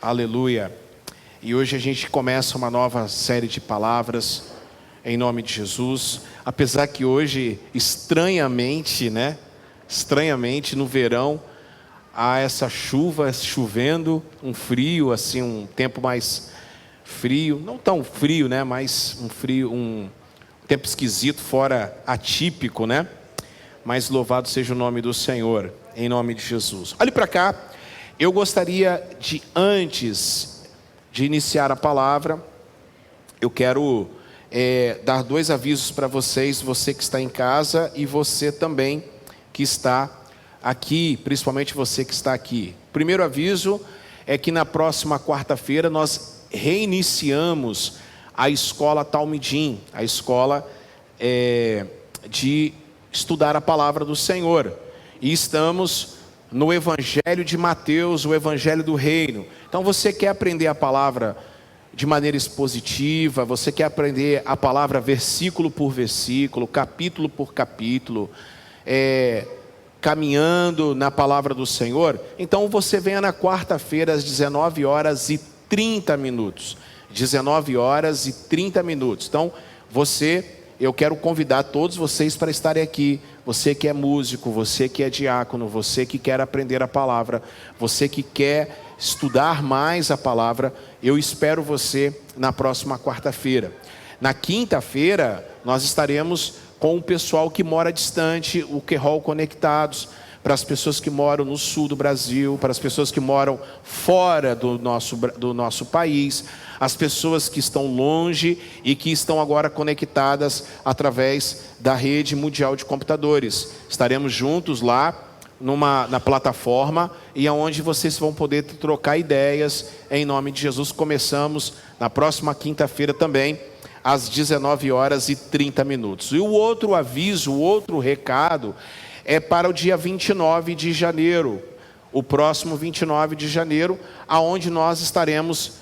Aleluia. E hoje a gente começa uma nova série de palavras em nome de Jesus. Apesar que hoje, estranhamente no verão, há essa chuva, chovendo, um frio, assim, um tempo mais frio, não tão frio, mas um frio, um tempo esquisito, fora atípico, Mas louvado seja o nome do Senhor, em nome de Jesus. Olhe para cá. Eu gostaria de, antes de iniciar a palavra, eu quero dar dois avisos para vocês, você que está em casa e você também que está aqui, principalmente você que está aqui. O primeiro aviso é que na próxima quarta-feira nós reiniciamos a escola Talmidim, a escola de estudar a palavra do Senhor. E estamos no Evangelho de Mateus, o Evangelho do Reino. Então você quer aprender a palavra de maneira expositiva, você quer aprender a palavra versículo por versículo, capítulo por capítulo, caminhando na palavra do Senhor, então você venha na quarta-feira às 19h30. 19h30. Então eu quero convidar todos vocês para estarem aqui. Você que é músico, você que é diácono, você que quer aprender a palavra, você que quer estudar mais a palavra, eu espero você na próxima quarta-feira. Na quinta-feira, nós estaremos com o pessoal que mora distante, o QROL Conectados, para as pessoas que moram no sul do Brasil, para as pessoas que moram fora do nosso país, as pessoas que estão longe e que estão agora conectadas através da rede mundial de computadores. Estaremos juntos lá na plataforma e aonde vocês vão poder trocar ideias em nome de Jesus. Começamos na próxima quinta-feira também, às 19h30. E o outro aviso, o outro recado é para o dia 29 de janeiro, o próximo 29 de janeiro, aonde nós estaremos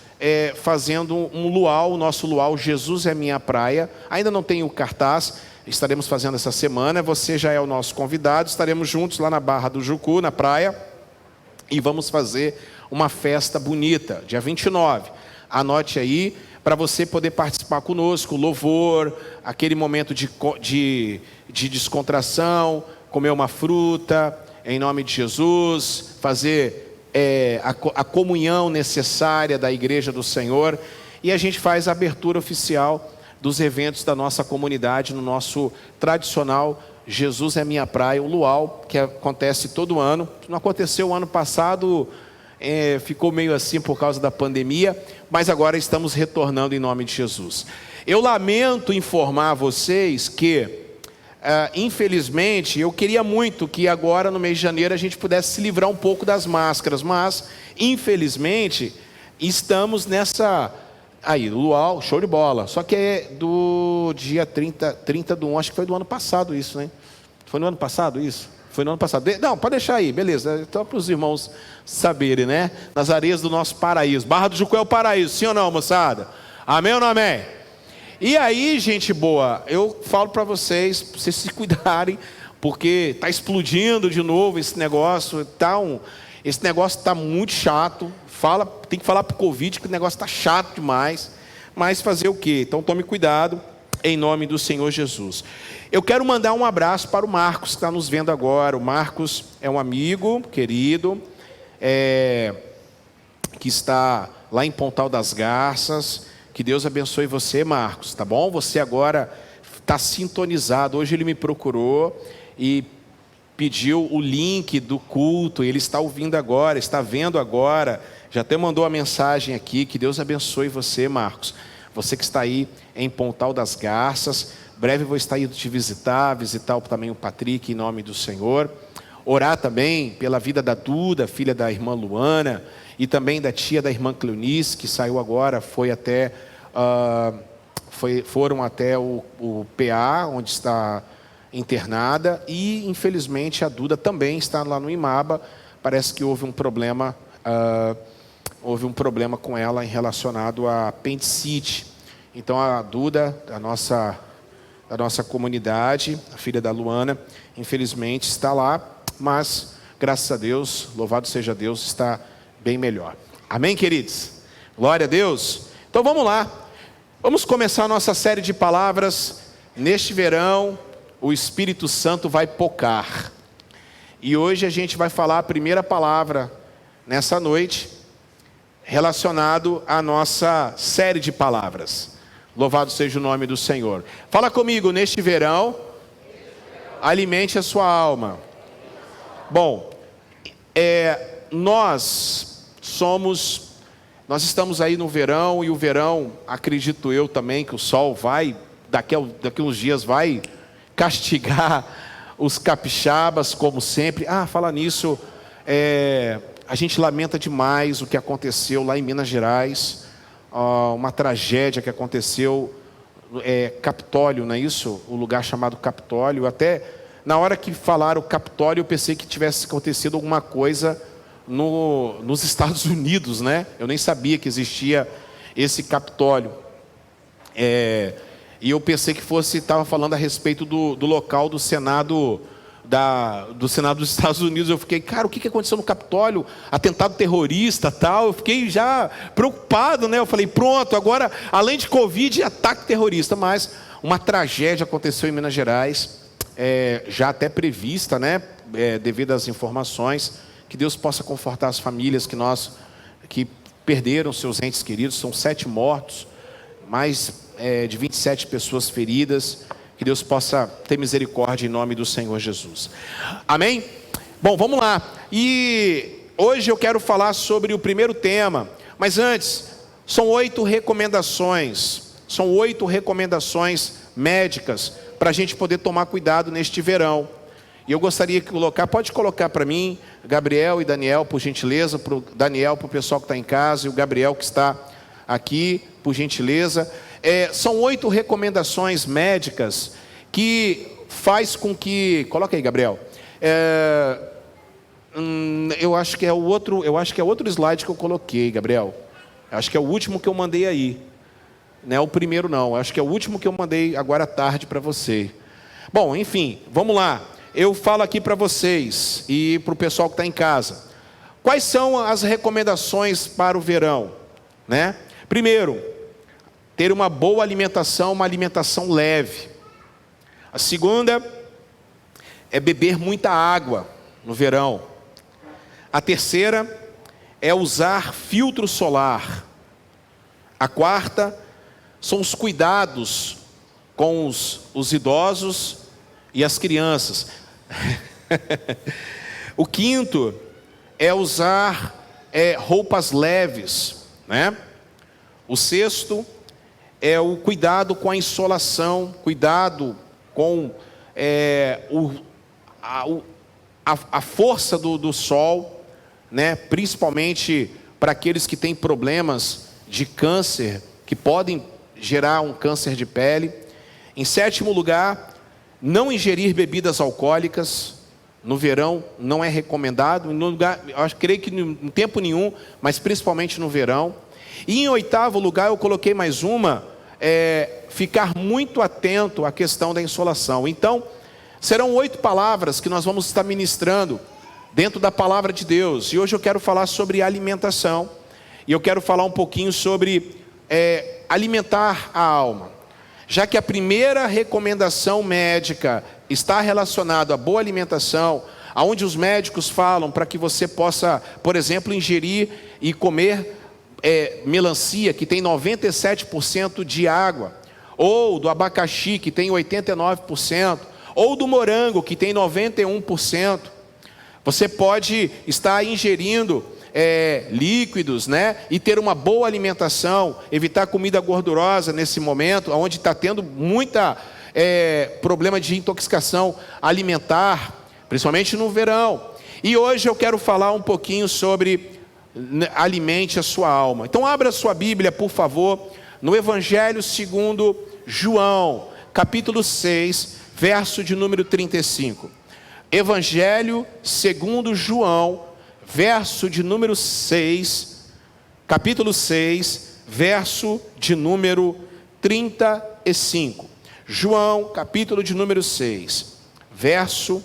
fazendo um luau, o nosso luau Jesus é Minha Praia. Ainda não tem o cartaz, estaremos fazendo essa semana, você já é o nosso convidado, estaremos juntos lá na Barra do Jucu, na praia, e vamos fazer uma festa bonita, dia 29, anote aí, para você poder participar conosco, louvor, aquele momento de descontração, comer uma fruta, em nome de Jesus, fazer a comunhão necessária da igreja do Senhor, e a gente faz a abertura oficial dos eventos da nossa comunidade, no nosso tradicional Jesus é Minha Praia, o luau, que acontece todo ano. Não aconteceu o ano passado, ficou meio assim por causa da pandemia, mas agora estamos retornando em nome de Jesus. Eu lamento informar vocês que infelizmente, eu queria muito que agora no mês de janeiro a gente pudesse se livrar um pouco das máscaras, mas infelizmente estamos nessa luau, show de bola, só que é do dia 30 do 1, acho que foi do ano passado isso, Foi no ano passado isso? Foi no ano passado. Não, pode deixar aí, beleza, então para os irmãos saberem, nas areias do nosso paraíso. Barra do Jucu é o paraíso, sim ou não, moçada? Amém ou não amém? E aí, gente boa, eu falo para vocês se cuidarem, porque está explodindo de novo esse negócio, esse negócio está muito chato, tem que falar para o Covid que o negócio está chato demais, mas fazer o quê? Então tome cuidado, em nome do Senhor Jesus. Eu quero mandar um abraço para o Marcos, que está nos vendo agora. O Marcos é um amigo querido, que está lá em Pontal das Garças. Que Deus abençoe você, Marcos, tá bom? Você agora está sintonizado. Hoje ele me procurou e pediu o link do culto. Ele está ouvindo agora, está vendo agora. Já até mandou a mensagem aqui. Que Deus abençoe você, Marcos. Você que está aí em Pontal das Garças. Breve vou estar indo te visitar também o Patrick, em nome do Senhor. Orar também pela vida da Duda, filha da irmã Luana, e também da tia da irmã Cleonice, que saiu agora, foram até o PA, onde está internada, e infelizmente a Duda também está lá no IMABA. Parece que houve um problema com ela relacionado a apendicite. Então a Duda, da nossa comunidade, a filha da Luana, infelizmente está lá, mas graças a Deus, louvado seja Deus, está bem melhor. Amém, queridos? Glória a Deus. Então vamos lá. Vamos começar a nossa série de palavras. Neste verão, o Espírito Santo vai pocar. E hoje a gente vai falar a primeira palavra nessa noite, relacionado à nossa série de palavras. Louvado seja o nome do Senhor. Fala comigo, neste verão, alimente a sua alma. Bom, nós estamos aí no verão, e o verão, acredito eu também, que o sol vai, daqui a uns dias vai castigar os capixabas, como sempre. Fala nisso, a gente lamenta demais o que aconteceu lá em Minas Gerais, uma tragédia que aconteceu, Capitólio, não é isso? O lugar chamado Capitólio. Até na hora que falaram Capitólio, eu pensei que tivesse acontecido alguma coisa nos Estados Unidos, né? Eu nem sabia que existia esse Capitólio. E eu pensei que estava falando a respeito do local do Senado, do Senado dos Estados Unidos. Eu fiquei, cara, o que aconteceu no Capitólio? Atentado terrorista, tal. Eu fiquei já preocupado, né? Eu falei, pronto, agora, além de Covid, ataque terrorista. Mas uma tragédia aconteceu em Minas Gerais, já até prevista, né? Devido às informações. Que Deus possa confortar as famílias que perderam seus entes queridos. São 7 mortos, mais de 27 pessoas feridas. Que Deus possa ter misericórdia em nome do Senhor Jesus. Amém? Bom, vamos lá. E hoje eu quero falar sobre o primeiro tema. Mas antes, são 8 recomendações. São 8 recomendações médicas para a gente poder tomar cuidado neste verão. E eu gostaria de pode colocar para mim, Gabriel e Daniel, por gentileza, para o Daniel, para o pessoal que está em casa, e o Gabriel que está aqui, por gentileza. São 8 recomendações médicas que faz com que... Coloca aí, Gabriel. Eu acho que é outro slide que eu coloquei, Gabriel. Acho que é o último que eu mandei aí. Não é o primeiro, não. Acho que é o último que eu mandei agora à tarde para você. Bom, enfim, vamos lá. Eu falo aqui para vocês e para o pessoal que está em casa. Quais são as recomendações para o verão? Né? Primeiro, ter uma boa alimentação, uma alimentação leve. A segunda é beber muita água no verão. A terceira é usar filtro solar. A quarta são os cuidados com os idosos e as crianças. O quinto é usar roupas leves, né? O sexto é o cuidado com a insolação, cuidado com a força do sol, né? Principalmente para aqueles que têm problemas de câncer, que podem gerar um câncer de pele. Em sétimo lugar, não ingerir bebidas alcoólicas. No verão não é recomendado. Creio que em tempo nenhum, mas principalmente no verão. E em oitavo lugar, eu coloquei mais uma, ficar muito atento à questão da insolação. Então, serão 8 palavras que nós vamos estar ministrando dentro da palavra de Deus. E hoje eu quero falar sobre alimentação. E eu quero falar um pouquinho sobre alimentar a alma. Já que a primeira recomendação médica está relacionada à boa alimentação, onde os médicos falam para que você possa, por exemplo, ingerir e comer melancia, que tem 97% de água, ou do abacaxi, que tem 89%, ou do morango, que tem 91%. Você pode estar ingerindo líquidos, né? E ter uma boa alimentação, evitar comida gordurosa nesse momento, onde está tendo muita problema de intoxicação alimentar, principalmente no verão. E hoje eu quero falar um pouquinho sobre alimente a sua alma. Então abra a sua Bíblia, por favor, no Evangelho segundo João, capítulo 6, verso de número 35. Evangelho segundo João, verso de número 6, capítulo 6, verso de número 35. João, capítulo de número 6, verso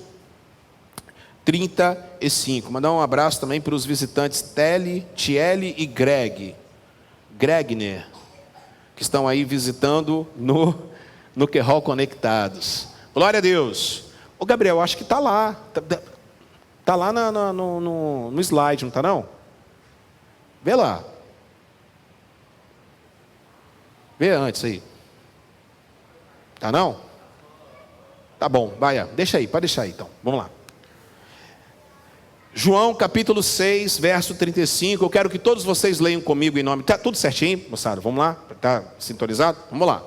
35. 5. Mandar um abraço também para os visitantes Tiele e Gregner, que estão aí visitando no Querol Conectados. Glória a Deus. Ô Gabriel, acho que está lá. Está lá no slide, não está não? Vê lá. Vê antes aí. Tá não? Tá bom, vai, deixa aí, pode deixar aí então. Vamos lá. João capítulo 6, verso 35. Eu quero que todos vocês leiam comigo em nome. Tá tudo certinho, moçada? Vamos lá? Tá sintonizado? Vamos lá.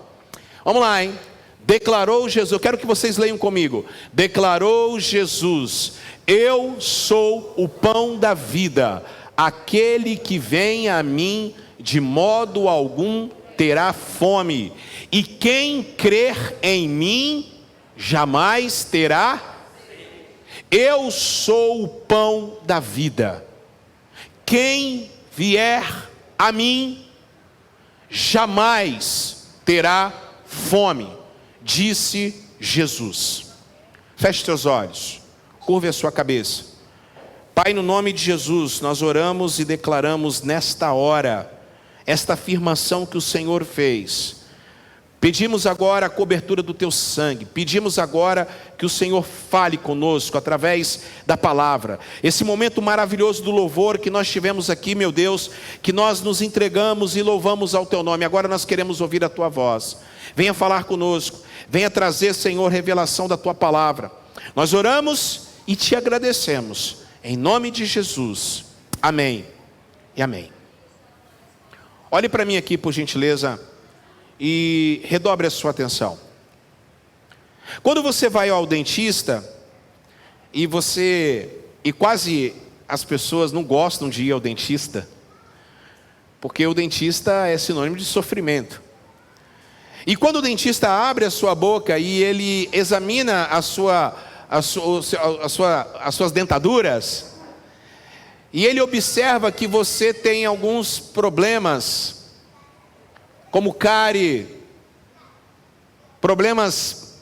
Vamos lá, hein? Declarou Jesus. Eu quero que vocês leiam comigo. Declarou Jesus: eu sou o pão da vida. Aquele que vem a mim, de modo algum terá fome. E quem crer em mim, jamais terá. Eu sou o pão da vida. Quem vier a mim, jamais terá fome, disse Jesus. Feche seus olhos, curve a sua cabeça. Pai, no nome de Jesus, nós oramos e declaramos nesta hora esta afirmação que o Senhor fez. Pedimos agora a cobertura do teu sangue. Pedimos agora que o Senhor fale conosco através da palavra. Esse momento maravilhoso do louvor que nós tivemos aqui, meu Deus, que nós nos entregamos e louvamos ao teu nome. Agora nós queremos ouvir a tua voz. Venha falar conosco. Venha trazer, Senhor, revelação da tua palavra. Nós oramos e te agradecemos. Em nome de Jesus. Amém e amém. Olhe para mim aqui, por gentileza, e redobre a sua atenção. Quando você vai ao dentista, e quase as pessoas não gostam de ir ao dentista, porque o dentista é sinônimo de sofrimento. E quando o dentista abre a sua boca e ele examina as suas dentaduras, e ele observa que você tem alguns problemas, como cárie, problemas,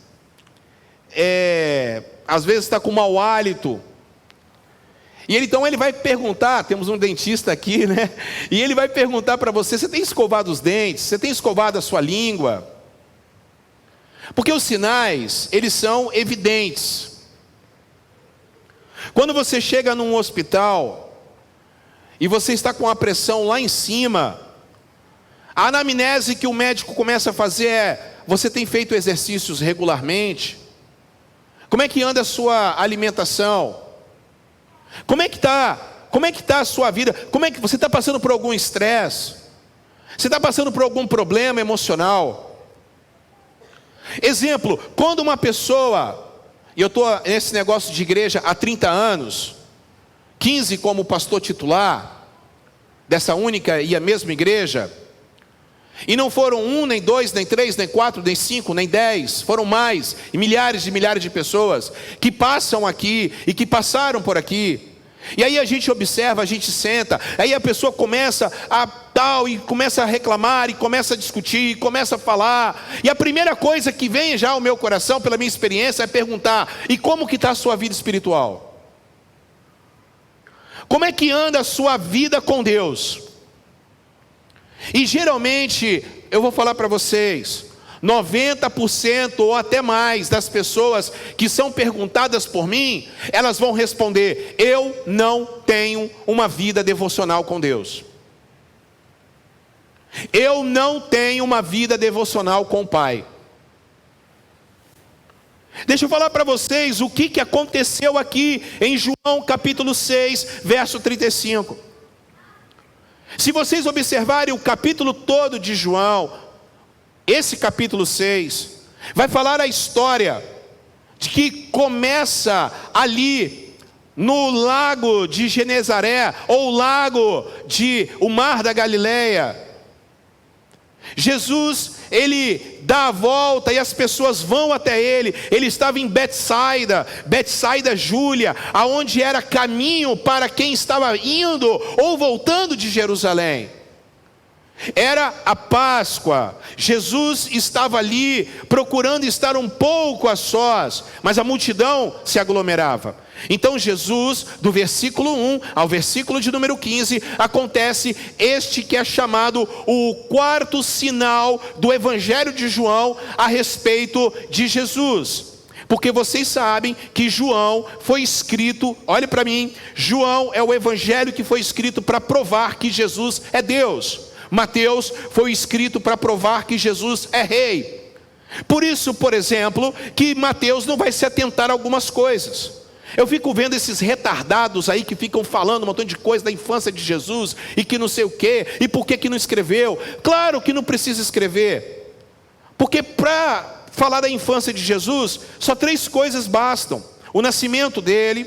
às vezes está com mau hálito, e então ele vai perguntar, temos um dentista aqui, né? E ele vai perguntar para você: você tem escovado os dentes? Você tem escovado a sua língua? Porque os sinais, eles são evidentes. Quando você chega num hospital, e você está com a pressão lá em cima, a anamnese que o médico começa a fazer é: você tem feito exercícios regularmente? Como é que anda a sua alimentação? Como é que está a sua vida? Como é que você está passando por algum estresse? Você está passando por algum problema emocional? Exemplo, quando uma pessoa, e eu estou nesse negócio de igreja há 30 anos, 15 como pastor titular dessa única e a mesma igreja, e não foram 1, nem 2, nem 3, nem 4, nem 5, nem 10, foram mais, e milhares de pessoas que passam aqui e que passaram por aqui. E aí a gente observa, a gente senta, aí a pessoa começa e começa a reclamar, e começa a discutir, e começa a falar, e a primeira coisa que vem já ao meu coração, pela minha experiência, é perguntar: e como que está a sua vida espiritual? Como é que anda a sua vida com Deus? E geralmente, eu vou falar para vocês, 90% ou até mais das pessoas que são perguntadas por mim, elas vão responder: eu não tenho uma vida devocional com Deus. Eu não tenho uma vida devocional com o Pai. Deixa eu falar para vocês o que aconteceu aqui em João capítulo 6, verso 35. Se vocês observarem o capítulo todo de João, esse capítulo 6, vai falar a história de que começa ali no lago de Genezaré, ou o mar da Galileia. Jesus, ele dá a volta e as pessoas vão até ele. Ele estava em Betsaida Júlia, aonde era caminho para quem estava indo ou voltando de Jerusalém. Era a Páscoa. Jesus estava ali procurando estar um pouco a sós, mas a multidão se aglomerava. Então Jesus, do versículo 1 ao versículo de número 15, acontece este que é chamado o quarto sinal do Evangelho de João a respeito de Jesus. Porque vocês sabem que João foi escrito, olhe para mim, João é o evangelho que foi escrito para provar que Jesus é Deus. Mateus foi escrito para provar que Jesus é rei. Por isso, por exemplo, que Mateus não vai se atentar a algumas coisas. Eu fico vendo esses retardados aí que ficam falando um montão de coisa da infância de Jesus, e que não sei o quê, e por que não escreveu. Claro que não precisa escrever, porque para falar da infância de Jesus, só 3 coisas bastam: o nascimento dele,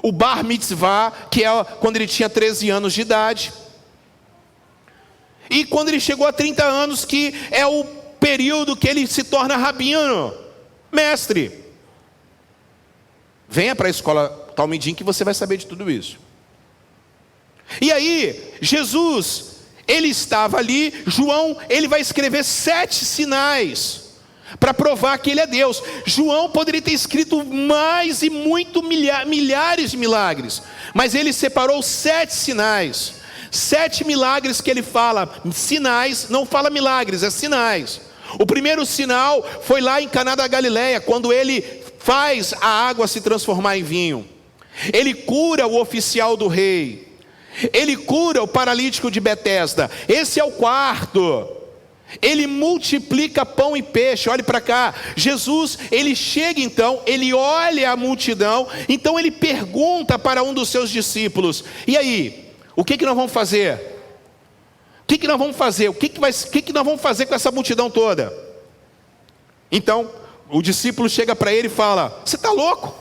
o bar mitzvah, que é quando ele tinha 13 anos de idade, e quando ele chegou a 30 anos, que é o período que ele se torna rabino, mestre. Venha para a escola Talmidim que você vai saber de tudo isso. E aí, Jesus, ele estava ali. João, ele vai escrever 7 sinais para provar que ele é Deus. João poderia ter escrito mais e milhares de milagres, mas ele separou 7 sinais, 7 milagres que ele fala. Sinais, não fala milagres, é sinais. O primeiro sinal foi lá em Caná da Galileia, quando ele faz a água se transformar em vinho. Ele cura o oficial do rei. Ele cura o paralítico de Betesda. Esse é o quarto. Ele multiplica pão e peixe. Olhe para cá. Jesus, ele chega então, ele olha a multidão, então ele pergunta para um dos seus discípulos: e aí, o que nós vamos fazer? O que nós vamos fazer? O que nós vamos fazer com essa multidão toda? Então, o discípulo chega para ele e fala: você está louco?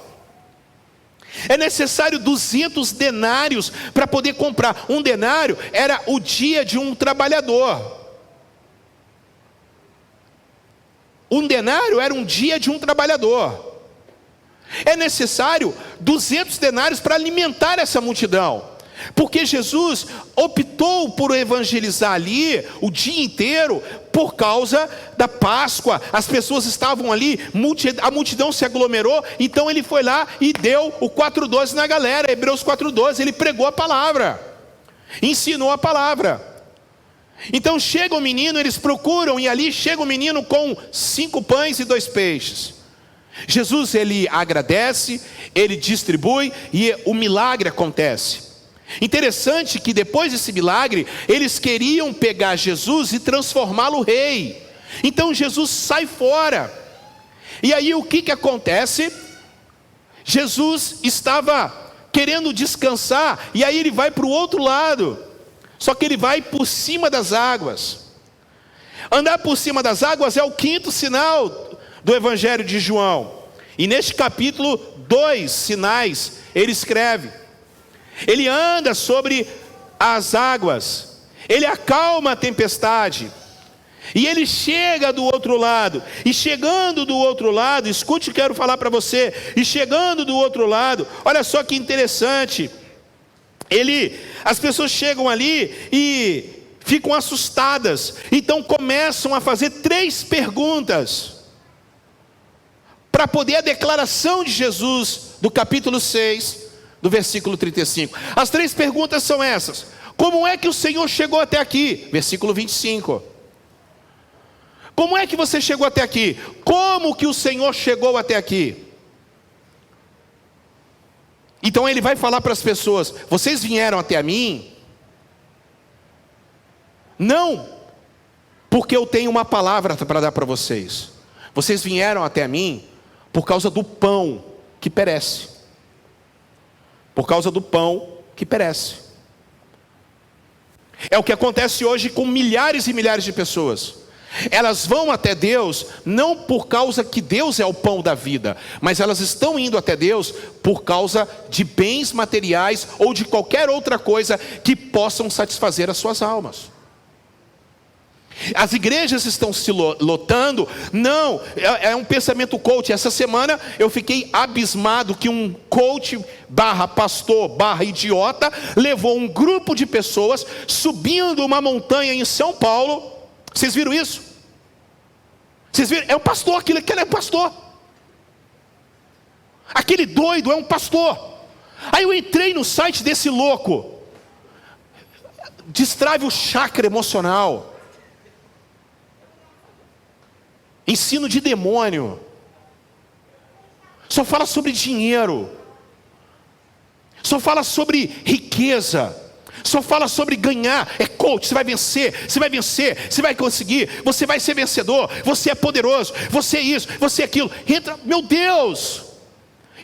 É necessário 200 denários para poder comprar. Um denário era o dia de um trabalhador. Um denário era um dia de um trabalhador. É necessário 200 denários para alimentar essa multidão. Porque Jesus optou por evangelizar ali o dia inteiro por causa da Páscoa. As pessoas estavam ali, a multidão se aglomerou, então ele foi lá e deu o 4:12 na galera, Hebreus 4:12, ele pregou a palavra, ensinou a palavra. Então chega o menino, eles procuram, e ali chega o menino com 5 pães e 2 peixes. Jesus, ele agradece, ele distribui, e o milagre acontece. Interessante que depois desse milagre, eles queriam pegar Jesus e transformá-lo rei. Então Jesus sai fora. E aí o que acontece? Jesus estava querendo descansar, e aí ele vai para o outro lado. Só que ele vai por cima das águas. Andar por cima das águas é o 5º sinal do Evangelho de João. E neste capítulo, 2 sinais ele escreve. Ele anda sobre as águas, ele acalma a tempestade, e ele chega do outro lado. E chegando do outro lado, escute o que eu quero falar para você. E chegando do outro lado, olha só que interessante. As pessoas chegam ali e ficam assustadas. Então começam a fazer 3 perguntas para poder a declaração de Jesus do capítulo 6, do versículo 35. As 3 perguntas são essas: como é que o Senhor chegou até aqui? Versículo 25. Como é que você chegou até aqui? Como que o Senhor chegou até aqui? Então ele vai falar para as pessoas: vocês vieram até mim, não porque eu tenho uma palavra para dar para vocês. Vocês vieram até mim por causa do pão que perece. Por causa do pão que perece. É o que acontece hoje com milhares e milhares de pessoas. Elas vão até Deus não por causa que Deus é o pão da vida, mas elas estão indo até Deus por causa de bens materiais ou de qualquer outra coisa que possam satisfazer as suas almas. As igrejas estão se lotando. Não, é um pensamento coach. Essa semana eu fiquei abismado que um coach barra pastor barra idiota levou um grupo de pessoas subindo uma montanha em São Paulo. Vocês viram isso? Vocês viram? É um pastor, aquele é pastor. Aquele doido é um pastor. Aí eu entrei no site desse louco. Destrave o chakra emocional. Ensino de demônio. Só fala sobre dinheiro. Só fala sobre riqueza. Só fala sobre ganhar. É coach, você vai vencer, você vai vencer, você vai conseguir, você vai ser vencedor, você é poderoso, você é isso, você é aquilo. Entra, meu Deus.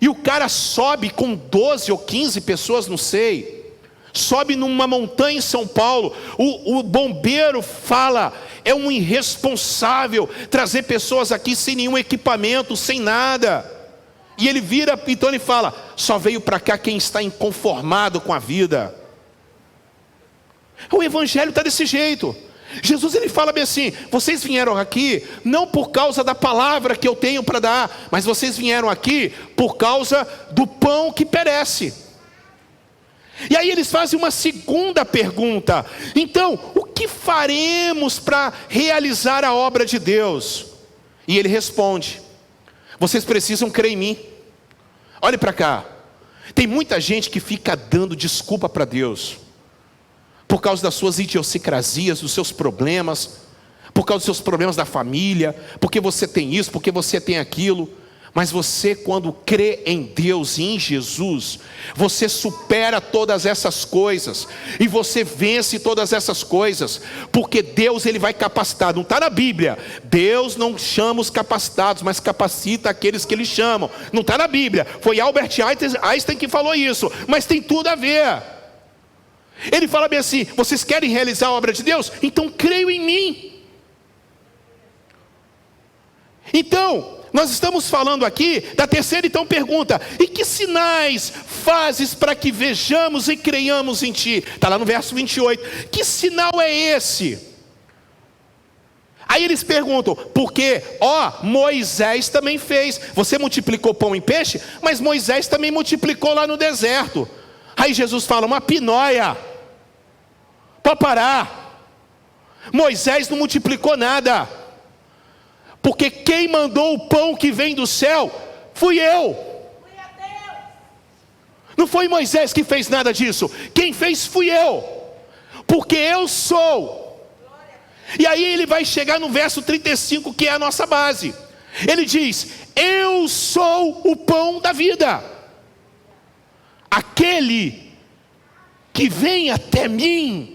E o cara sobe com 12 ou 15 pessoas, não sei. Sobe numa montanha em São Paulo. O bombeiro fala: é um irresponsável trazer pessoas aqui sem nenhum equipamento, sem nada. E ele vira, então ele fala: só veio para cá quem está inconformado com a vida. O evangelho está desse jeito. Jesus, ele fala bem assim: vocês vieram aqui não por causa da palavra que eu tenho para dar, mas vocês vieram aqui por causa do pão que perece. E aí eles fazem uma segunda pergunta: então, o que faremos para realizar a obra de Deus? E ele responde: vocês precisam crer em mim. Olhe para cá. Tem muita gente que fica dando desculpa para Deus, por causa das suas idiosincrasias, dos seus problemas, por causa dos seus problemas da família, porque você tem isso, porque você tem aquilo. Mas você, quando crê em Deus e em Jesus, você supera todas essas coisas, e você vence todas essas coisas, porque Deus, ele vai capacitar. Não está na Bíblia, Deus não chama os capacitados, mas capacita aqueles que Ele chamam. Não está na Bíblia, foi Albert Einstein que falou isso, mas tem tudo a ver. Ele fala bem assim: vocês querem realizar a obra de Deus? Então creiam em mim. Então, nós estamos falando aqui da terceira então pergunta: e que sinais fazes para que vejamos e creiamos em ti? Está lá no verso 28. Que sinal é esse? Aí eles perguntam: porque Moisés também fez. Você multiplicou pão e peixe, mas Moisés também multiplicou lá no deserto. Aí Jesus fala: uma pinóia. Pode parar. Moisés não multiplicou nada, porque quem mandou o pão que vem do céu fui eu. Não foi Moisés que fez nada disso. Quem fez fui eu, porque eu sou. E aí ele vai chegar no verso 35, que é a nossa base. Ele diz: eu sou o pão da vida. Aquele que vem até mim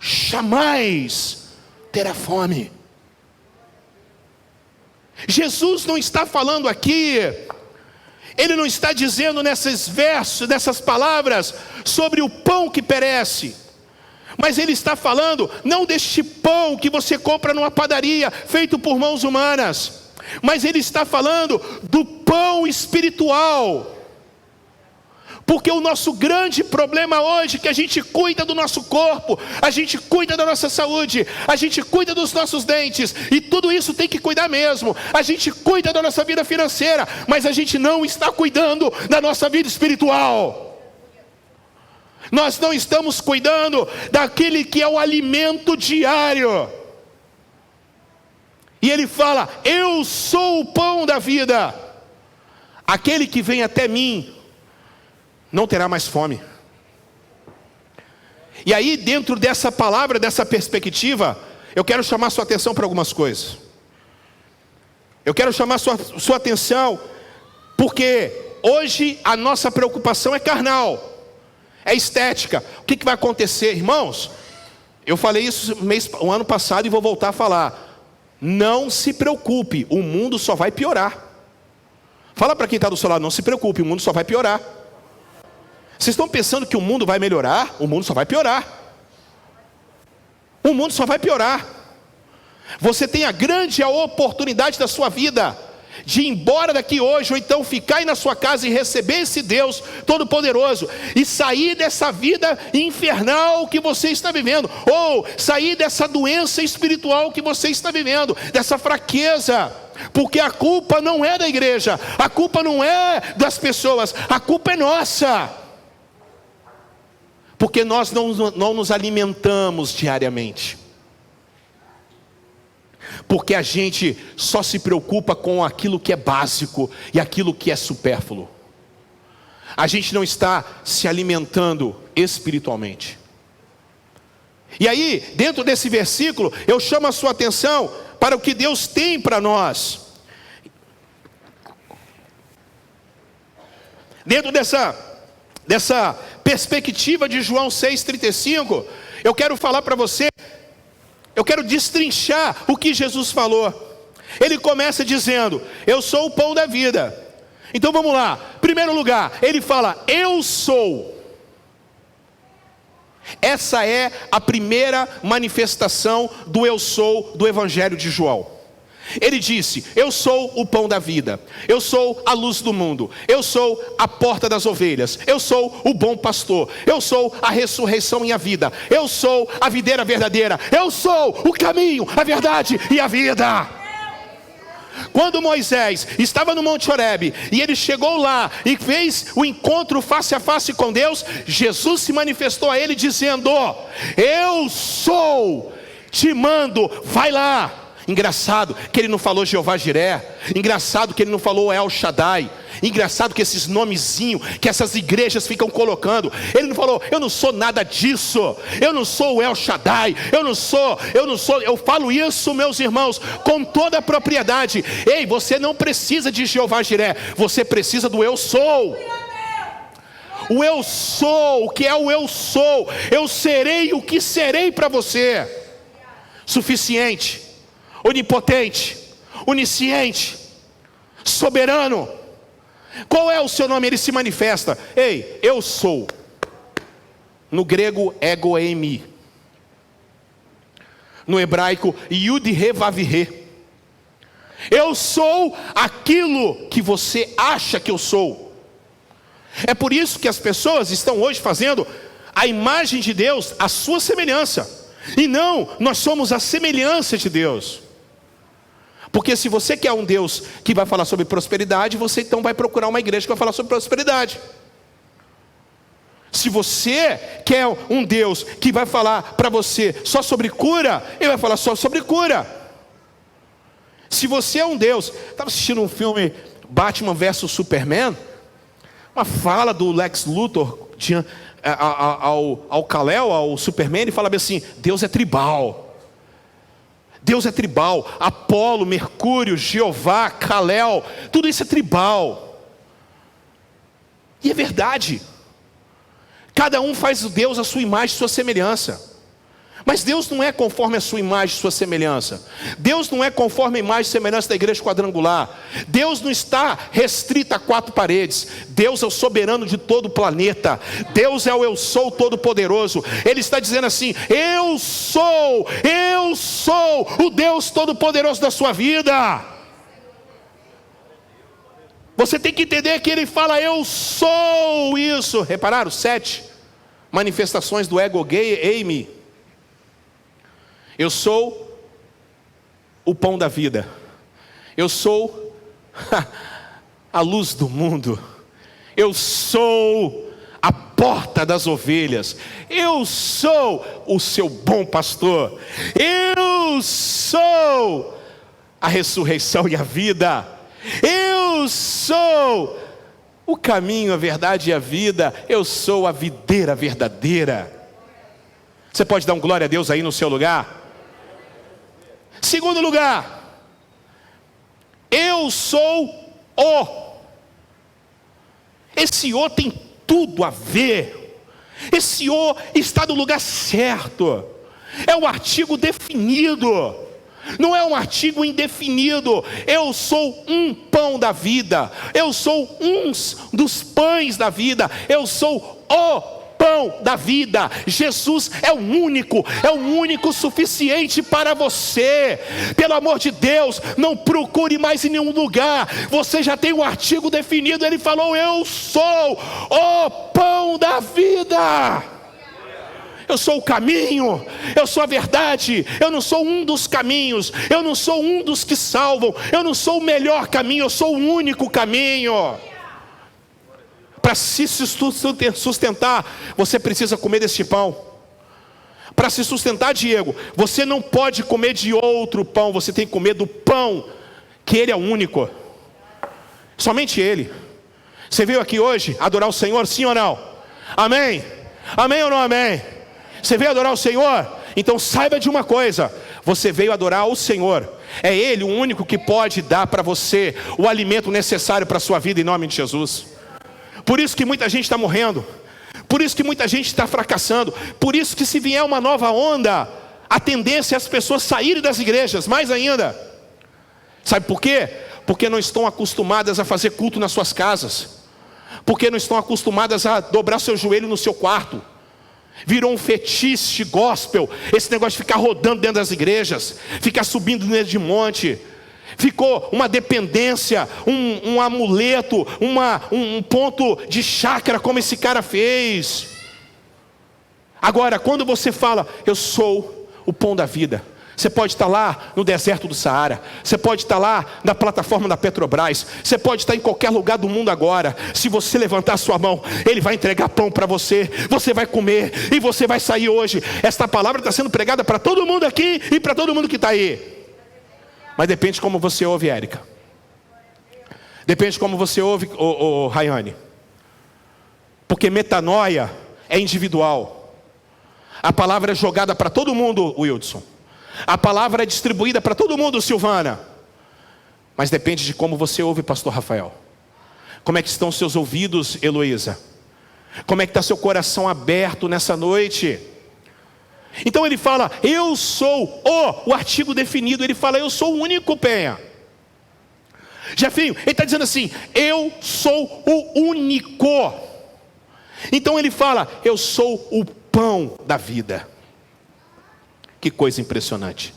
jamais terá fome. Jesus não está falando aqui, ele não está dizendo nesses versos, nessas palavras, sobre o pão que perece, mas ele está falando não deste pão que você compra numa padaria, feito por mãos humanas, mas ele está falando do pão espiritual. Porque o nosso grande problema hoje é que a gente cuida do nosso corpo, a gente cuida da nossa saúde, a gente cuida dos nossos dentes, e tudo isso tem que cuidar mesmo. A gente cuida da nossa vida financeira, mas a gente não está cuidando da nossa vida espiritual. Nós não estamos cuidando daquele que é o alimento diário. E ele fala: eu sou o pão da vida. Aquele que vem até mim não terá mais fome. E aí, dentro dessa palavra, dessa perspectiva, eu quero chamar sua atenção para algumas coisas. Eu quero chamar sua atenção, porque hoje a nossa preocupação é carnal, é estética. O que vai acontecer, irmãos? Eu falei isso o ano passado e vou voltar a falar. Não se preocupe, o mundo só vai piorar. Fala para quem está do seu lado: não se preocupe, o mundo só vai piorar. Vocês estão pensando que o mundo vai melhorar? O mundo só vai piorar. O mundo só vai piorar. Você tem a grande oportunidade da sua vida, de ir embora daqui hoje, ou então ficar aí na sua casa e receber esse Deus Todo-Poderoso, e sair dessa vida infernal que você está vivendo, ou sair dessa doença espiritual que você está vivendo, dessa fraqueza, porque a culpa não é da igreja, a culpa não é das pessoas, a culpa é nossa, porque nós não nos alimentamos diariamente, porque a gente só se preocupa com aquilo que é básico e aquilo que é supérfluo. A gente não está se alimentando espiritualmente. E aí, dentro desse versículo, eu chamo a sua atenção para o que Deus tem para nós. Dentro dessa perspectiva de João 6,35, eu quero falar para você, eu quero destrinchar o que Jesus falou. Ele começa dizendo: eu sou o pão da vida. Então vamos lá. Primeiro lugar, ele fala: eu sou. Essa é a primeira manifestação do eu sou do Evangelho de João. Ele disse: eu sou o pão da vida, eu sou a luz do mundo, eu sou a porta das ovelhas, eu sou o bom pastor, eu sou a ressurreição e a vida, eu sou a videira verdadeira, eu sou o caminho, a verdade e a vida. Quando Moisés estava no Monte Horebe e ele chegou lá e fez o encontro face a face com Deus, Jesus se manifestou a ele dizendo: eu sou, te mando, vai lá. Engraçado que ele não falou Jeová Jiré, engraçado que ele não falou El Shaddai, engraçado que esses nomezinhos que essas igrejas ficam colocando, ele não falou: eu não sou nada disso, eu não sou o El Shaddai, eu falo isso, meus irmãos, com toda a propriedade. Ei, você não precisa de Jeová Jiré, você precisa do eu sou. O eu sou, o que é o eu sou? Eu serei o que serei para você. Suficiente, onipotente, onisciente, soberano. Qual é o seu nome? Ele se manifesta: ei, eu sou. No grego, ego eimi. No hebraico, yud he vav he. Eu sou aquilo que você acha que eu sou. É por isso que as pessoas estão hoje fazendo a imagem de Deus à sua semelhança, e não, nós somos a semelhança de Deus. Porque se você quer um Deus que vai falar sobre prosperidade, você então vai procurar uma igreja que vai falar sobre prosperidade. Se você quer um Deus que vai falar para você só sobre cura, ele vai falar só sobre cura. Se você é um Deus, estava assistindo um filme Batman vs Superman, uma fala do Lex Luthor ao Kal-El, ao Superman, ele falava assim: Deus é tribal. Deus é tribal, Apolo, Mercúrio, Jeová, Kal-El, tudo isso é tribal. E é verdade. Cada um faz o Deus a sua imagem, a sua semelhança. Mas Deus não é conforme a sua imagem, a sua semelhança. Deus não é conforme a imagem e semelhança da igreja quadrangular. Deus não está restrito a 4 paredes. Deus é o soberano de todo o planeta. Deus é o eu sou todo-poderoso. Ele está dizendo assim: eu sou o Deus todo-poderoso da sua vida. Você tem que entender que ele fala: eu sou isso. Repararam? 7 manifestações do ego eimi. Eu sou o pão da vida, eu sou a luz do mundo, eu sou a porta das ovelhas, eu sou o seu bom pastor, eu sou a ressurreição e a vida, eu sou o caminho, a verdade e a vida, eu sou a videira verdadeira. Você pode dar um glória a Deus aí no seu lugar? Segundo lugar, eu sou o. Esse o tem tudo a ver. Esse o está no lugar certo. É um artigo definido. Não é um artigo indefinido. Eu sou um pão da vida. Eu sou um dos pães da vida. Eu sou o pão. pão da vida. Jesus é o único suficiente para você. Pelo amor de Deus, não procure mais em nenhum lugar. Você já tem um artigo definido. Ele falou: eu sou o pão da vida. Eu sou o caminho, eu sou a verdade. Eu não sou um dos caminhos, eu não sou um dos que salvam, eu não sou o melhor caminho, eu sou o único caminho. Para se sustentar, você precisa comer deste pão. Para se sustentar, Diego, você não pode comer de outro pão. Você tem que comer do pão, que Ele é o único. Somente Ele. Você veio aqui hoje adorar o Senhor, sim ou não? Amém? Amém ou não amém? Você veio adorar o Senhor? Então saiba de uma coisa: você veio adorar o Senhor. É Ele o único que pode dar para você o alimento necessário para a sua vida, em nome de Jesus. Por isso que muita gente está morrendo. Por isso que muita gente está fracassando. Por isso que, se vier uma nova onda, a tendência é as pessoas saírem das igrejas, mais ainda. Sabe por quê? Porque não estão acostumadas a fazer culto nas suas casas. Porque não estão acostumadas a dobrar seu joelho no seu quarto. Virou um fetiche gospel, esse negócio de ficar rodando dentro das igrejas, ficar subindo dentro de monte. Ficou uma dependência, um amuleto, um ponto de chácara, como esse cara fez. Agora, quando você fala: eu sou o pão da vida, você pode estar lá no deserto do Saara, você pode estar lá na plataforma da Petrobras, você pode estar em qualquer lugar do mundo agora. Se você levantar a sua mão, Ele vai entregar pão para você. Você vai comer e você vai sair hoje. Esta palavra está sendo pregada para todo mundo aqui e para todo mundo que está aí. Mas depende de como você ouve, Érica. Depende de como você ouve, Rayane. Porque metanoia é individual. A palavra é jogada para todo mundo, Wilson. A palavra é distribuída para todo mundo, Silvana. Mas depende de como você ouve, pastor Rafael. Como é que estão seus ouvidos, Heloísa? Como é que está seu coração aberto nessa noite? Então ele fala: eu sou o artigo definido. Ele fala: eu sou o único, Penha. Jefinho, ele está dizendo assim: eu sou o único. Então ele fala: eu sou o pão da vida. Que coisa impressionante.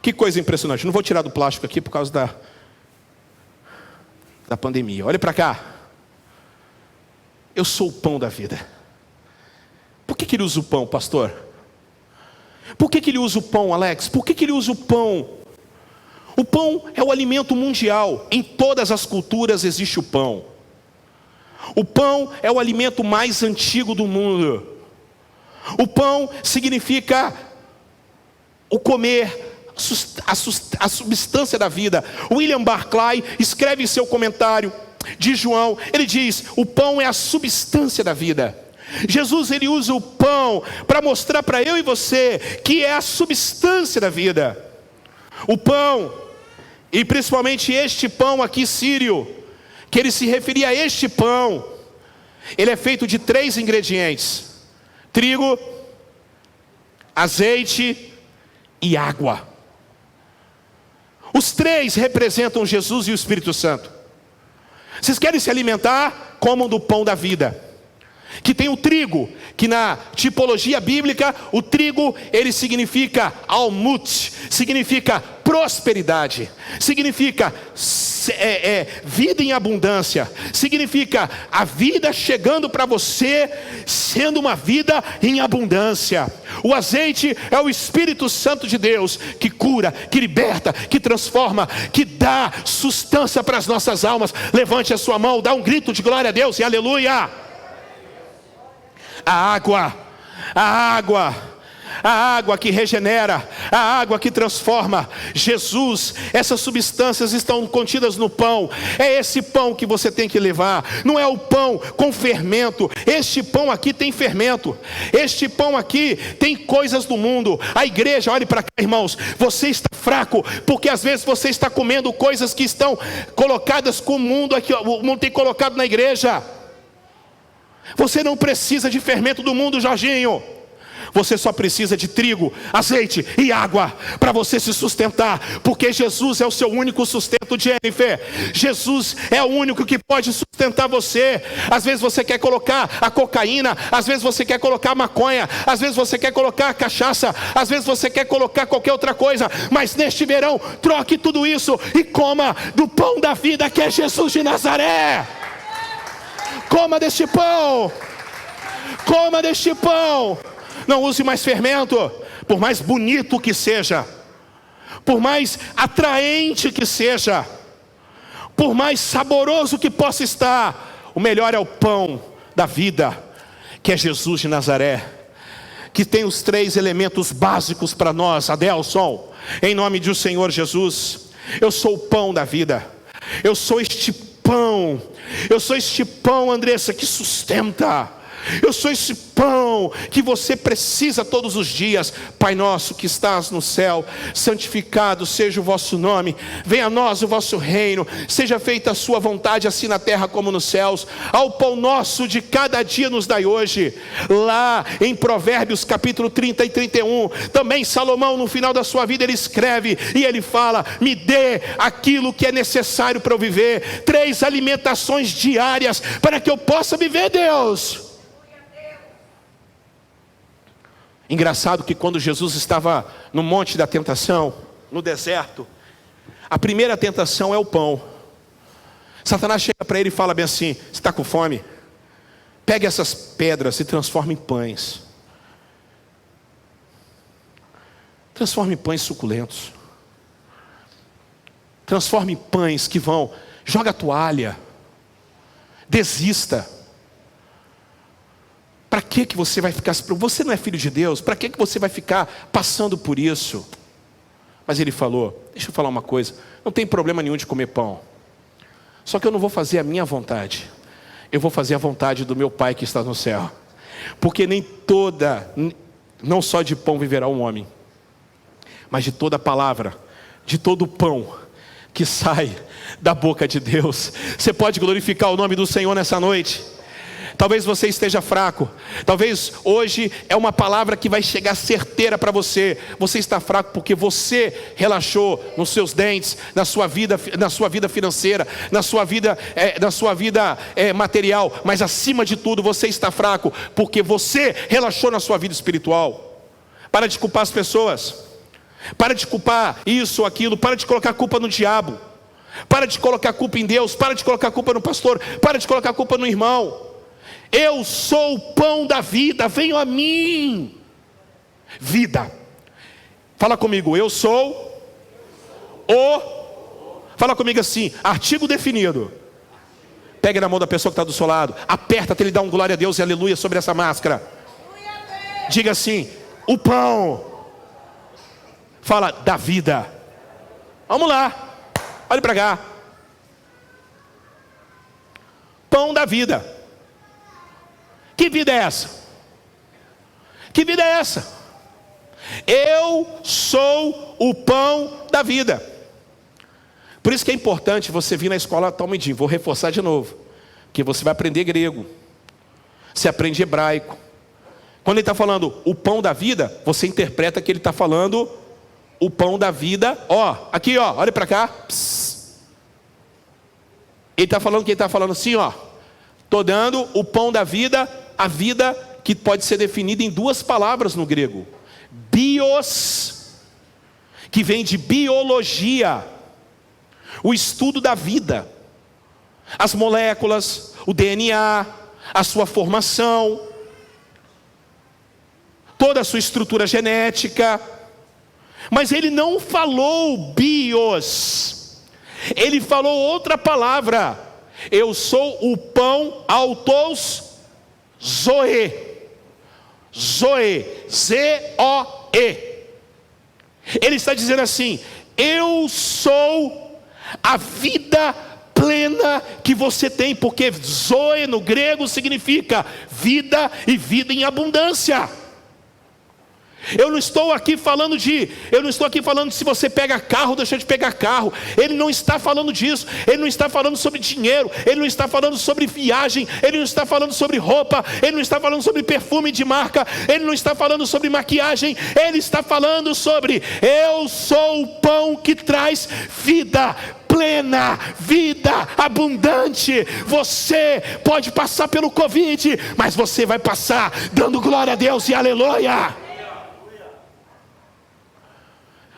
Que coisa impressionante. Não vou tirar do plástico aqui por causa da pandemia. Olha para cá. Eu sou o pão da vida. Por que ele usa o pão, pastor? Por que ele usa o pão, Alex? Por que ele usa o pão? O pão é o alimento mundial. Em todas as culturas existe o pão. O pão é o alimento mais antigo do mundo. O pão significa o comer, a substância da vida. William Barclay escreve em seu comentário de João, ele diz: o pão é a substância da vida. Jesus, ele usa o pão para mostrar para eu e você que é a substância da vida. O pão, e principalmente este pão aqui sírio, que ele se referia a este pão, ele é feito de 3 ingredientes: trigo, azeite e água. Os 3 representam Jesus e o Espírito Santo. Vocês querem se alimentar? Comam do pão da vida, que tem o trigo, que na tipologia bíblica, o trigo, ele significa almut, significa prosperidade, significa vida em abundância, significa a vida chegando para você, sendo uma vida em abundância. O azeite é o Espírito Santo de Deus, que cura, que liberta, que transforma, que dá sustância para as nossas almas. Levante a sua mão, dá um grito de glória a Deus e aleluia. A água que regenera, a água que transforma. Jesus, essas substâncias estão contidas no pão. É esse pão que você tem que levar. Não é o pão com fermento. Este pão aqui tem fermento. Este pão aqui tem coisas do mundo. A igreja, olhe para cá, irmãos. Você está fraco porque às vezes você está comendo coisas que estão colocadas com o mundo aqui, o mundo tem colocado na igreja. Você não precisa de fermento do mundo, Jorginho. Você só precisa de trigo, azeite e água para você se sustentar, porque Jesus é o seu único sustento, Jennifer. Jesus é o único que pode sustentar você. Às vezes você quer colocar a cocaína, às vezes você quer colocar a maconha, às vezes você quer colocar a cachaça, às vezes você quer colocar qualquer outra coisa, mas neste verão, troque tudo isso e coma do pão da vida, que é Jesus de Nazaré. Coma deste pão. Coma deste pão. Não use mais fermento, por mais bonito que seja, por mais atraente que seja, por mais saboroso que possa estar, o melhor é o pão da vida, que é Jesus de Nazaré, que tem os 3 elementos básicos para nós. Adelson, em nome do Senhor Jesus, eu sou o pão da vida, eu sou este pão, Andressa, que sustenta. Eu sou esse pão que você precisa todos os dias. Pai nosso que estás no céu, santificado seja o vosso nome. Venha a nós o vosso reino. Seja feita a sua vontade, assim na terra como nos céus. Ao pão nosso de cada dia nos dai hoje. Lá em Provérbios capítulo 30 e 31, também Salomão, no final da sua vida, ele escreve e ele fala: me dê aquilo que é necessário para eu viver. 3 alimentações diárias para que eu possa viver, Deus. Engraçado que quando Jesus estava no monte da tentação, no deserto, a primeira tentação é o pão. Satanás chega para ele e fala bem assim: você está com fome? Pegue essas pedras e transforme em pães. Transforme em pães suculentos. Transforme em pães que vão. Joga a toalha. Desista. Para que você vai ficar? Você não é filho de Deus? Para que você vai ficar passando por isso? Mas ele falou: deixa eu falar uma coisa, não tem problema nenhum de comer pão, só que eu não vou fazer a minha vontade, eu vou fazer a vontade do meu Pai que está no céu. Porque não só de pão viverá um homem, mas de toda palavra, de todo o pão que sai da boca de Deus. Você pode glorificar o nome do Senhor nessa noite? Talvez você esteja fraco, talvez hoje é uma palavra que vai chegar certeira para você. Você está fraco porque você relaxou nos seus dentes, na sua vida financeira, na sua vida material. Mas acima de tudo você está fraco porque você relaxou na sua vida espiritual. Para de culpar as pessoas, para de culpar isso ou aquilo, para de colocar culpa no diabo, para de colocar culpa em Deus, para de colocar culpa no pastor, para de colocar culpa no irmão. Eu sou o pão da vida, venham a mim. Vida. Fala comigo, eu sou Fala comigo assim, artigo definido. Pegue na mão da pessoa que está do seu lado, aperta até ele dar um glória a Deus e aleluia sobre essa máscara. Diga assim, o pão. Fala, da vida. Vamos lá, olhe para cá. Pão da vida. Que vida é essa? Que vida é essa? Eu sou o pão da vida. Por isso que é importante você vir na escola Talmidim. Vou reforçar de novo, que você vai aprender grego, você aprende hebraico. Quando ele está falando o pão da vida, você interpreta que ele está falando o pão da vida. Aqui olha para cá. Psst. Ele está falando que ele está falando assim, estou dando o pão da vida. A vida que pode ser definida em 2 palavras no grego: bios, que vem de biologia, o estudo da vida, as moléculas, o DNA, a sua formação, toda a sua estrutura genética. Mas ele não falou bios, ele falou outra palavra: eu sou o pão autos Zoe, Z-O-E. Ele está dizendo assim: eu sou a vida plena que você tem, porque Zoe no grego significa vida e vida em abundância. Eu não estou aqui falando de se você pega carro ou deixa de pegar carro. Ele não está falando disso. Ele não está falando sobre dinheiro. Ele não está falando sobre viagem. Ele não está falando sobre roupa. Ele não está falando sobre perfume de marca. Ele não está falando sobre maquiagem. Ele está falando sobre: eu sou o pão que traz vida plena, vida abundante. Você pode passar pelo Covid, mas você vai passar dando glória a Deus e aleluia.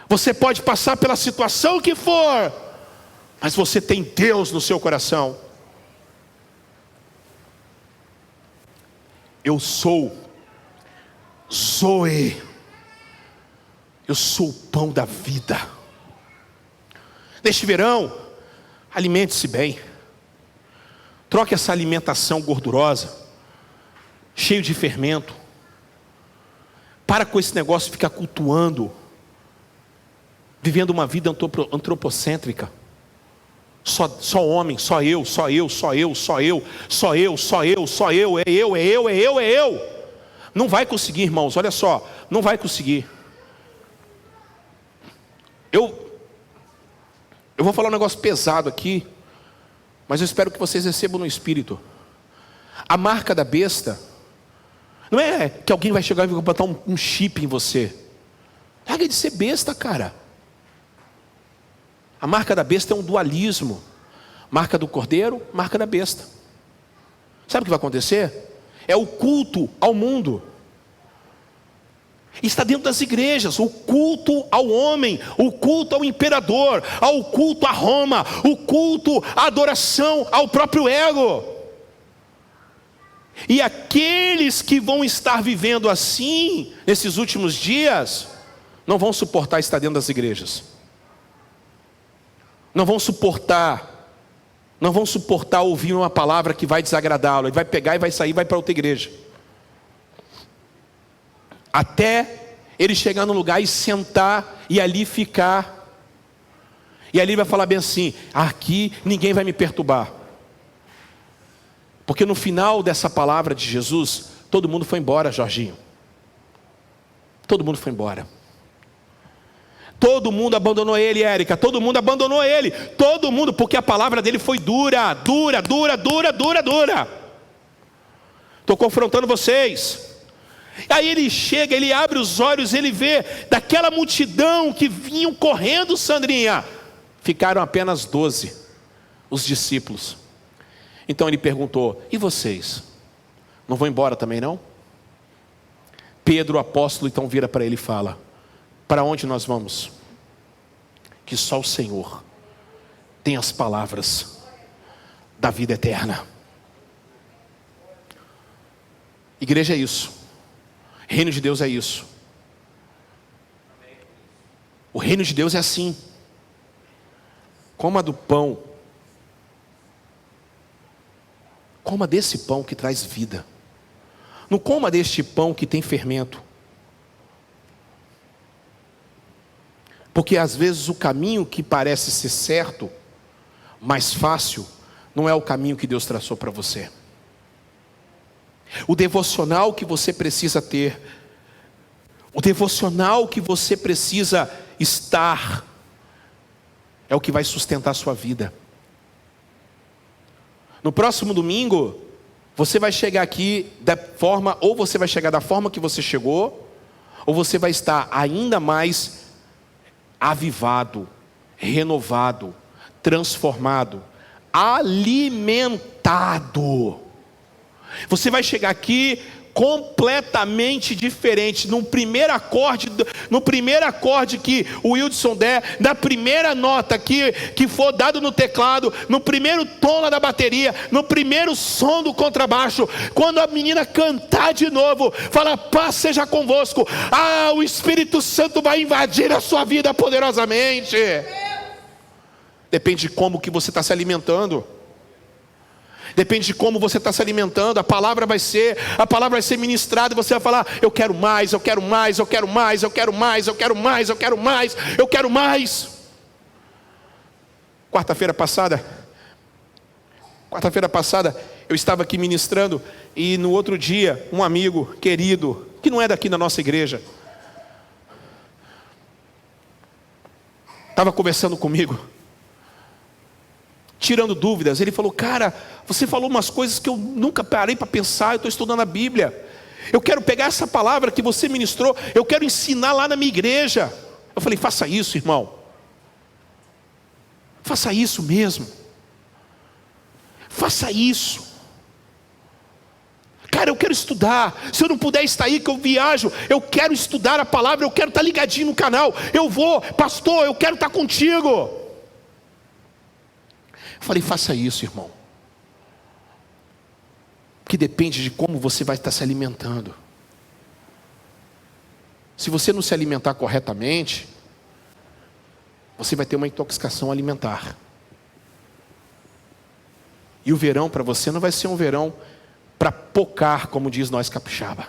Você pode passar pela situação que for, mas você tem Deus no seu coração. Eu sou Zoe. Eu sou o pão da vida. Neste verão, alimente-se bem. Troque essa alimentação gordurosa, cheio de fermento. Para com esse negócio de ficar cultuando, vivendo uma vida antropocêntrica. Só homem, só eu, é eu. Não vai conseguir, irmãos, olha só, não vai conseguir. Eu vou falar um negócio pesado aqui, mas eu espero que vocês recebam no espírito. A marca da besta não é que alguém vai chegar e vai botar um chip em você. Larga de ser besta, cara. A marca da besta é um dualismo. Marca do cordeiro, marca da besta. Sabe o que vai acontecer? É o culto ao mundo. Está dentro das igrejas, o culto ao homem, o culto ao imperador, o culto a Roma, o culto à adoração ao próprio ego. E aqueles que vão estar vivendo assim, nesses últimos dias, não vão suportar estar dentro das igrejas. Não vão suportar ouvir uma palavra que vai desagradá-lo. Ele vai pegar e vai sair e vai para outra igreja. Até ele chegar no lugar e sentar e ali ficar. E ali ele vai falar bem assim: aqui ninguém vai me perturbar. Porque no final dessa palavra de Jesus, todo mundo foi embora, Jorginho. Todo mundo foi embora. Todo mundo abandonou ele, Érica. Todo mundo abandonou ele. Todo mundo, porque a palavra dele foi dura. Estou confrontando vocês. Aí ele chega, ele abre os olhos, ele vê daquela multidão que vinham correndo, Sandrinha. Ficaram apenas 12, os discípulos. Então ele perguntou: e vocês? Não vão embora também não? Pedro, o apóstolo, então vira para ele e fala: para onde nós vamos? Que só o Senhor tem as palavras da vida eterna. Igreja é isso. Reino de Deus é isso. O reino de Deus é assim. Coma do pão. Coma desse pão que traz vida. Não coma deste pão que tem fermento. Porque às vezes o caminho que parece ser certo, mais fácil, não é o caminho que Deus traçou para você. O devocional que você precisa ter, o devocional que você precisa estar, é o que vai sustentar a sua vida. No próximo domingo, você vai chegar aqui da forma, ou você vai chegar da forma que você chegou, ou você vai estar ainda mais avivado, renovado, transformado, alimentado. Você vai chegar aqui completamente diferente. No primeiro acorde que o Wilson der, na primeira nota que for dado no teclado, no primeiro tom lá da bateria, no primeiro som do contrabaixo, quando a menina cantar de novo, fala: paz seja convosco. O Espírito Santo vai invadir a sua vida poderosamente. Depende de como que você está se alimentando. Depende de como você está se alimentando. A palavra vai ser ministrada e você vai falar: eu quero mais, eu quero mais, eu quero mais, eu quero mais, eu quero mais, eu quero mais, eu quero mais. Quarta-feira passada eu estava aqui ministrando, e no outro dia um amigo querido, que não é daqui da nossa igreja, estava conversando comigo, tirando dúvidas. Ele falou: cara, você falou umas coisas que eu nunca parei para pensar. Eu estou estudando a Bíblia, eu quero pegar essa palavra que você ministrou, eu quero ensinar lá na minha igreja. Eu falei: faça isso, irmão, faça isso mesmo, faça isso. Cara, eu quero estudar. Se eu não puder estar aí, que eu viajo, eu quero estudar a palavra, eu quero estar ligadinho no canal. Eu vou, pastor, eu quero estar contigo. Eu falei: faça isso, irmão, que depende de como você vai estar se alimentando. Se você não se alimentar corretamente, você vai ter uma intoxicação alimentar. E o verão para você não vai ser um verão para pocar, como diz nós capixaba.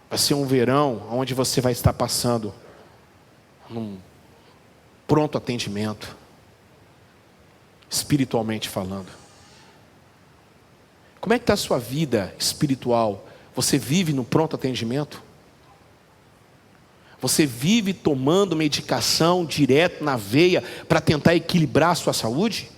Vai ser um verão onde você vai estar passando num pronto atendimento, espiritualmente falando. Como é que está a sua vida espiritual? Você vive no pronto atendimento? Você vive tomando medicação direto na veia para tentar equilibrar a sua saúde?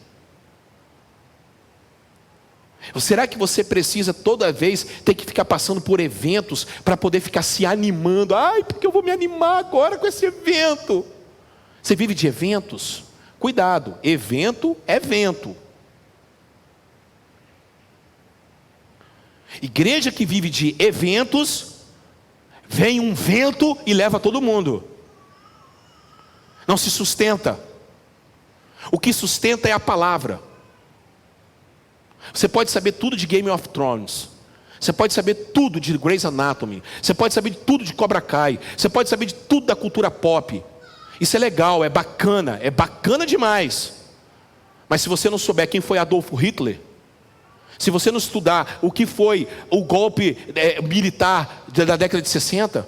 Ou será que você precisa toda vez ter que ficar passando por eventos para poder ficar se animando? Ai, porque eu vou me animar agora com esse evento. Você vive de eventos? Cuidado, evento é vento. Igreja que vive de eventos, vem um vento e leva todo mundo. Não se sustenta. O que sustenta é a palavra. Você pode saber tudo de Game of Thrones, você pode saber tudo de Grey's Anatomy, você pode saber de tudo de Cobra Kai, você pode saber de tudo da cultura pop. Isso é legal, é bacana demais. Mas se você não souber quem foi Adolf Hitler, se você não estudar o que foi o golpe militar da década de 60,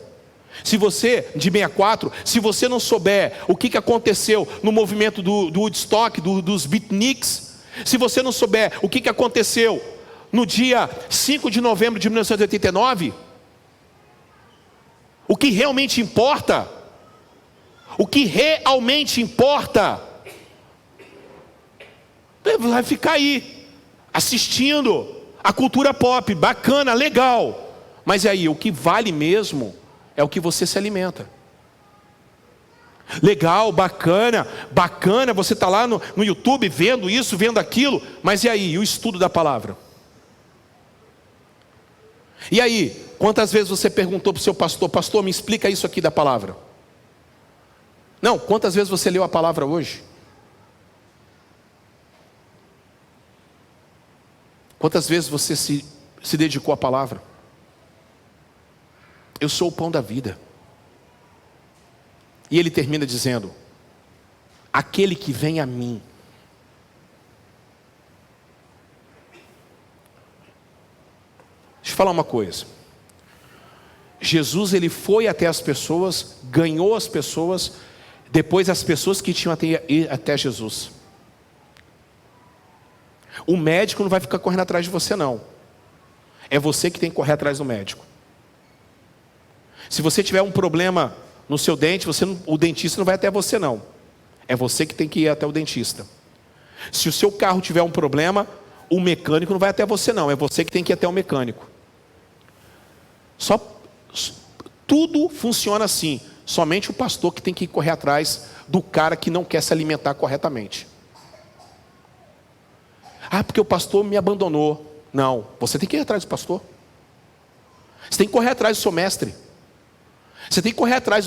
se você, de 64, se você não souber o que aconteceu no movimento do Woodstock, dos beatniks, se você não souber o que aconteceu no dia 5 de novembro de 1989, o que realmente importa, vai ficar aí, assistindo a cultura pop, bacana, legal. Mas e aí, o que vale mesmo é o que você se alimenta. Legal, bacana, você está lá no YouTube vendo isso, vendo aquilo, mas e aí, o estudo da palavra? E aí, quantas vezes você perguntou para o seu pastor: pastor, me explica isso aqui da palavra? Não, quantas vezes você leu a palavra hoje? Quantas vezes você se dedicou à palavra? Eu sou o pão da vida. E ele termina dizendo: aquele que vem a mim. Deixa eu falar uma coisa. Jesus, ele foi até as pessoas, ganhou as pessoas, depois as pessoas que tinham até Jesus. O médico não vai ficar correndo atrás de você, não. É você que tem que correr atrás do médico. Se você tiver um problema no seu dente, o dentista não vai até você, não. É você que tem que ir até o dentista. Se o seu carro tiver um problema, o mecânico não vai até você, não. É você que tem que ir até o mecânico. Tudo funciona assim. Somente o pastor que tem que correr atrás do cara que não quer se alimentar corretamente. Ah, porque o pastor me abandonou. Não, você tem que ir atrás do pastor. Você tem que correr atrás do seu mestre. Você tem que correr atrás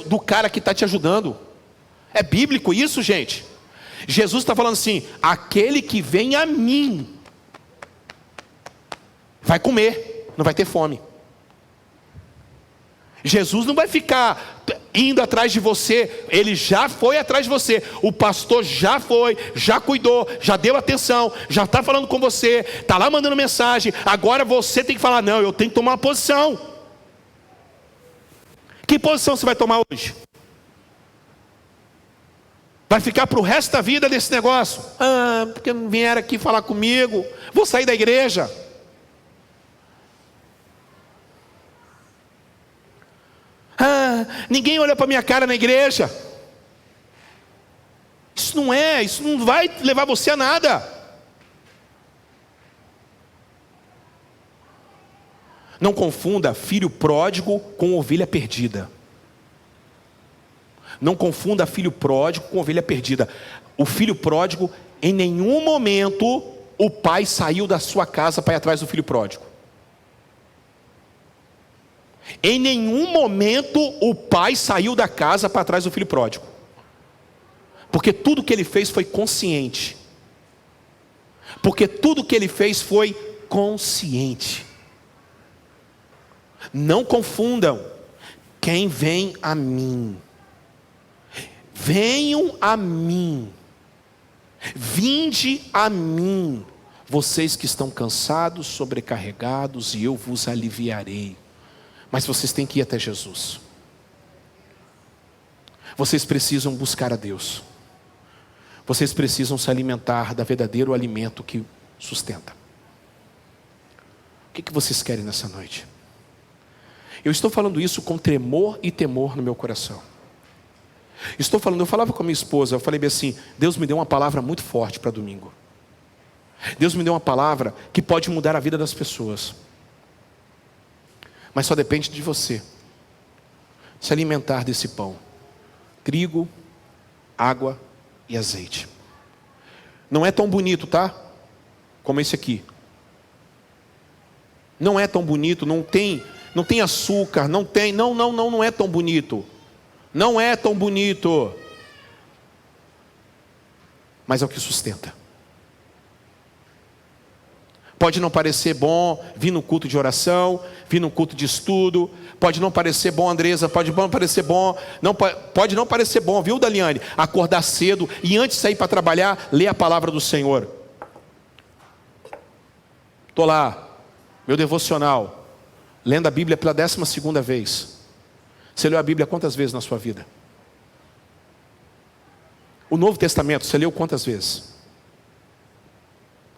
do cara que está te ajudando. É bíblico isso, gente. Jesus está falando assim: aquele que vem a mim vai comer, não vai ter fome. Jesus não vai ficar indo atrás de você. Ele já foi atrás de você. O pastor já foi, já cuidou, já deu atenção, já está falando com você, está lá mandando mensagem. Agora você tem que falar: não, eu tenho que tomar uma posição. Que posição você vai tomar hoje? Vai ficar para o resto da vida nesse negócio? Ah, porque não vieram aqui falar comigo, vou sair da igreja. Ah, ninguém olha para minha cara na igreja. Isso não vai levar você a nada. Não confunda filho pródigo com ovelha perdida. Não confunda filho pródigo com ovelha perdida. O filho pródigo, em nenhum momento, o pai saiu da sua casa para ir atrás do filho pródigo. Em nenhum momento o pai saiu da casa para trás do filho pródigo. Porque tudo que ele fez foi consciente. Porque tudo que ele fez foi consciente. Não confundam. Quem vem a mim, venham a mim, vinde a mim, vocês que estão cansados, sobrecarregados, e eu vos aliviarei. Mas vocês têm que ir até Jesus. Vocês precisam buscar a Deus. Vocês precisam se alimentar do verdadeiro alimento que sustenta. O que vocês querem nessa noite? Eu estou falando isso com tremor e temor no meu coração. Eu falava com a minha esposa, eu falei bem assim: Deus me deu uma palavra muito forte para domingo. Deus me deu uma palavra que pode mudar a vida das pessoas. Mas só depende de você se alimentar desse pão. Trigo, água e azeite. Não é tão bonito, tá? Como esse aqui. Não é tão bonito, não tem açúcar, não é tão bonito. Não é tão bonito. Mas é o que sustenta. Pode não parecer bom vir no culto de oração, vir no culto de estudo. Pode não parecer bom, Andresa, pode não parecer bom. Pode não parecer bom, viu, Daliane? Acordar cedo e antes de sair para trabalhar, ler a palavra do Senhor. Estou lá, meu devocional, lendo a Bíblia pela 12ª vez. Você leu a Bíblia quantas vezes na sua vida? O Novo Testamento, você leu quantas vezes?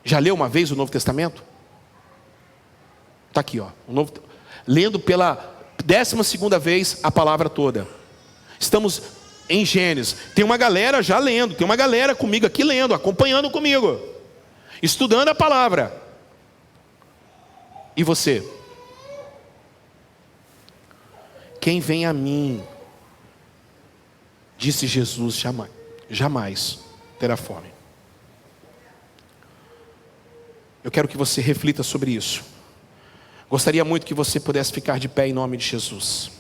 Já leu uma vez o Novo Testamento? Está aqui, ó. Lendo pela 12ª vez a palavra toda. Estamos em Gênesis. Tem uma galera já lendo, tem uma galera comigo aqui lendo, acompanhando comigo, estudando a palavra. E você? Quem vem a mim, disse Jesus, jamais terá fome. Eu quero que você reflita sobre isso. Gostaria muito que você pudesse ficar de pé em nome de Jesus.